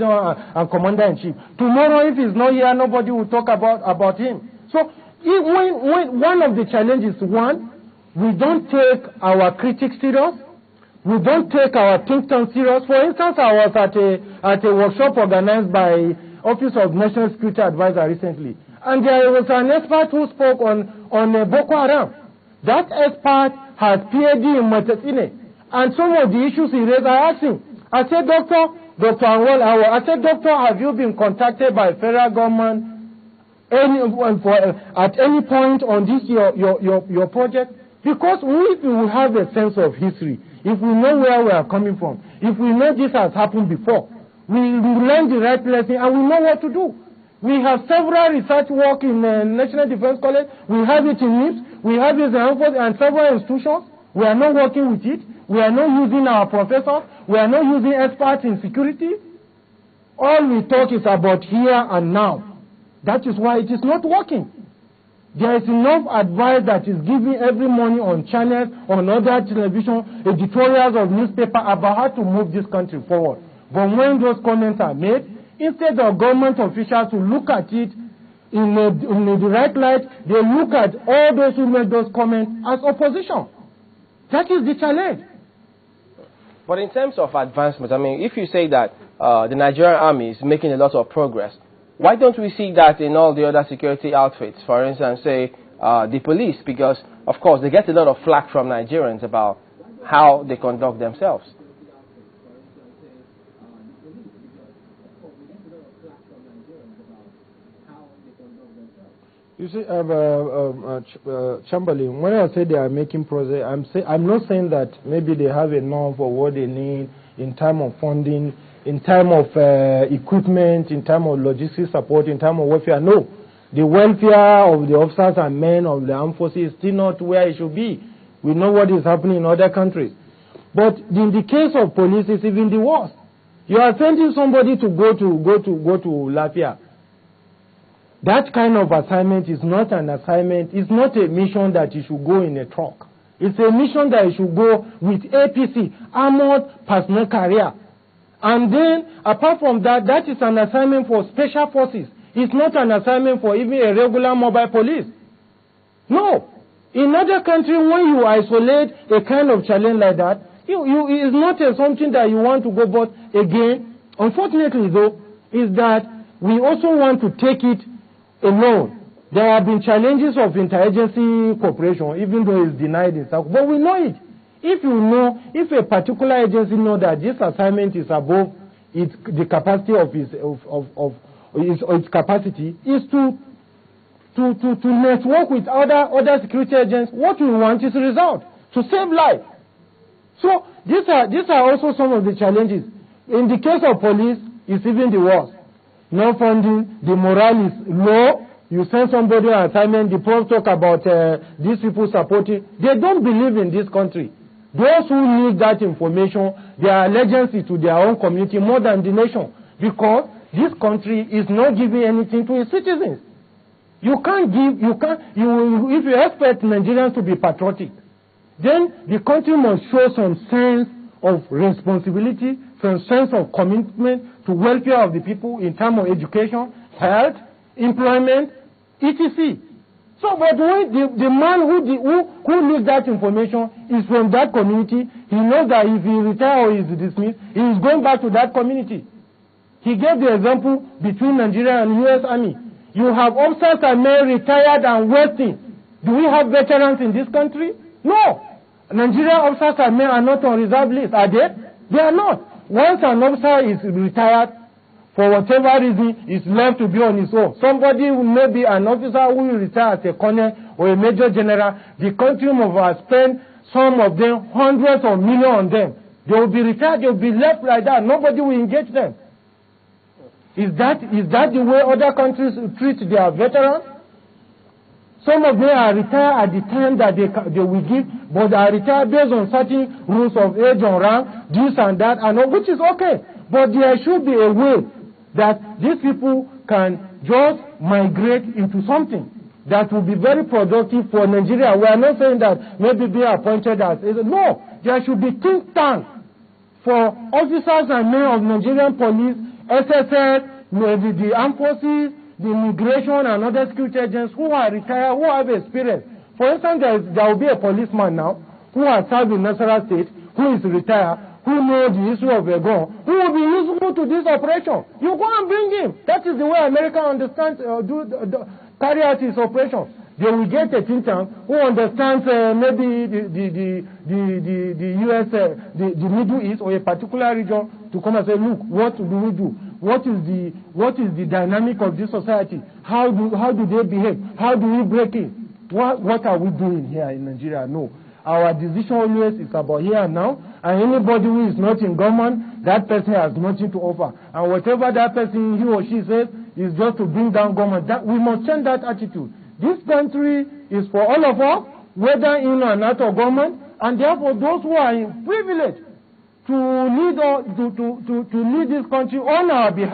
and commander-in-chief. Tomorrow, if he's not here, nobody will talk about him. So, when one of the challenges, one, we don't take our critics serious. We don't take our think tank serious. For instance, I was at a workshop organized by Office of National Security Advisor recently, and there was an expert who spoke on Boko Haram. That expert has PhD in medicine, and some of the issues he raised, I asked him. I said, Dr. Anwal, I said, Doctor, have you been contacted by federal government at any point on this your project? Because if we have a sense of history, if we know where we are coming from, if we know this has happened before, we learn the right lesson and we know what to do. We have several research work in National Defense College. We have it in NIPS. We have it in and several institutions. We are not working with it. We are not using our professors. We are not using experts in security. All we talk is about here and now. That is why it is not working. There is enough advice that is given every morning on channels, on other television, editorials of newspaper about how to move this country forward. But when those comments are made, instead of government officials to look at it in the right light, they look at all those who make those comments as opposition. That is the challenge. But in terms of advancement, I mean, if you say that the Nigerian army is making a lot of progress, why don't we see that in all the other security outfits? For instance, say the police, because, of course, they get a lot of flack from Nigerians about how they conduct themselves. You see, Chamberlain, when I say they are making progress, I'm not saying that maybe they have enough of what they need in terms of funding, in terms of equipment, in terms of logistics support, in terms of welfare. No. The welfare of the officers and men of the armed forces is still not where it should be. We know what is happening in other countries. But in the case of police, it's even the worst. You are sending somebody to go to Lafia. That kind of assignment is not an assignment. It's not a mission that you should go in a truck. It's a mission that you should go with APC, Armored Personnel Carrier. And then, apart from that, that is an assignment for special forces. It's not an assignment for even a regular mobile police. No. In other countries, when you isolate a kind of challenge like that, it's not something that you want to go. But again, unfortunately though, is that we also want to take it alone. There have been challenges of interagency cooperation, even though it's denied in South. But we know it. If you know, if a particular agency knows that this assignment is above the capacity of its capacity, is to network with other security agents. What we want is a result to save life. So these are also some of the challenges. In the case of police, it's even the worst. No funding, the morale is low. You send somebody on assignment, the post talk about these people supporting. They don't believe in this country. Those who need that information, their allegiance to their own community more than the nation. Because this country is not giving anything to its citizens. If you expect Nigerians to be patriotic, then the country must show some sense of responsibility, some sense of commitment to welfare of the people in terms of education, health, employment, etc. So, but when the man who needs that information is from that community, he knows that if he retires or is dismissed, he is going back to that community. He gave the example between Nigeria and U.S. Army. You have officers and men retired and waiting. Do we have veterans in this country? No. Nigerian officers and men are not on reserve list, are they? They are not. Once an officer is retired, for whatever reason, is left to be on his own. Somebody who may be an officer who will retire as a colonel or a major general, the country must spend some of them, hundreds of millions on them. They will be retired, they will be left like that. Nobody will engage them. Is that the way other countries treat their veterans? Some of them are retired at the time that they will give, but are retired based on certain rules of age and rank, this and that, and all, which is okay. But there should be a way that these people can just migrate into something that will be very productive for Nigeria. We are not saying that maybe being appointed as... No, there should be think tank for officers and men of Nigerian police SSS, the armed forces, the immigration and other security agents who are retired, who have experience. For instance, there will be a policeman now who has served in Nasarawa State, who is retired, who knows the issue of a gun, who will be useful to this operation. You go and bring him. That is the way America understands, carry out its operation. They will get a think tank who understands maybe the US, the Middle East or a particular region to come and say, look, what do we do? What is the dynamic of this society? How do they behave? How do we break it? What are we doing here in Nigeria? No. Our decision always is about here and now, and anybody who is not in government, that person has nothing to offer. And whatever that person, he or she says, is just to bring down government. That, we must change that attitude. This country is for all of us, whether in or out of government, and therefore those who are in privilege to lead this country on our behalf.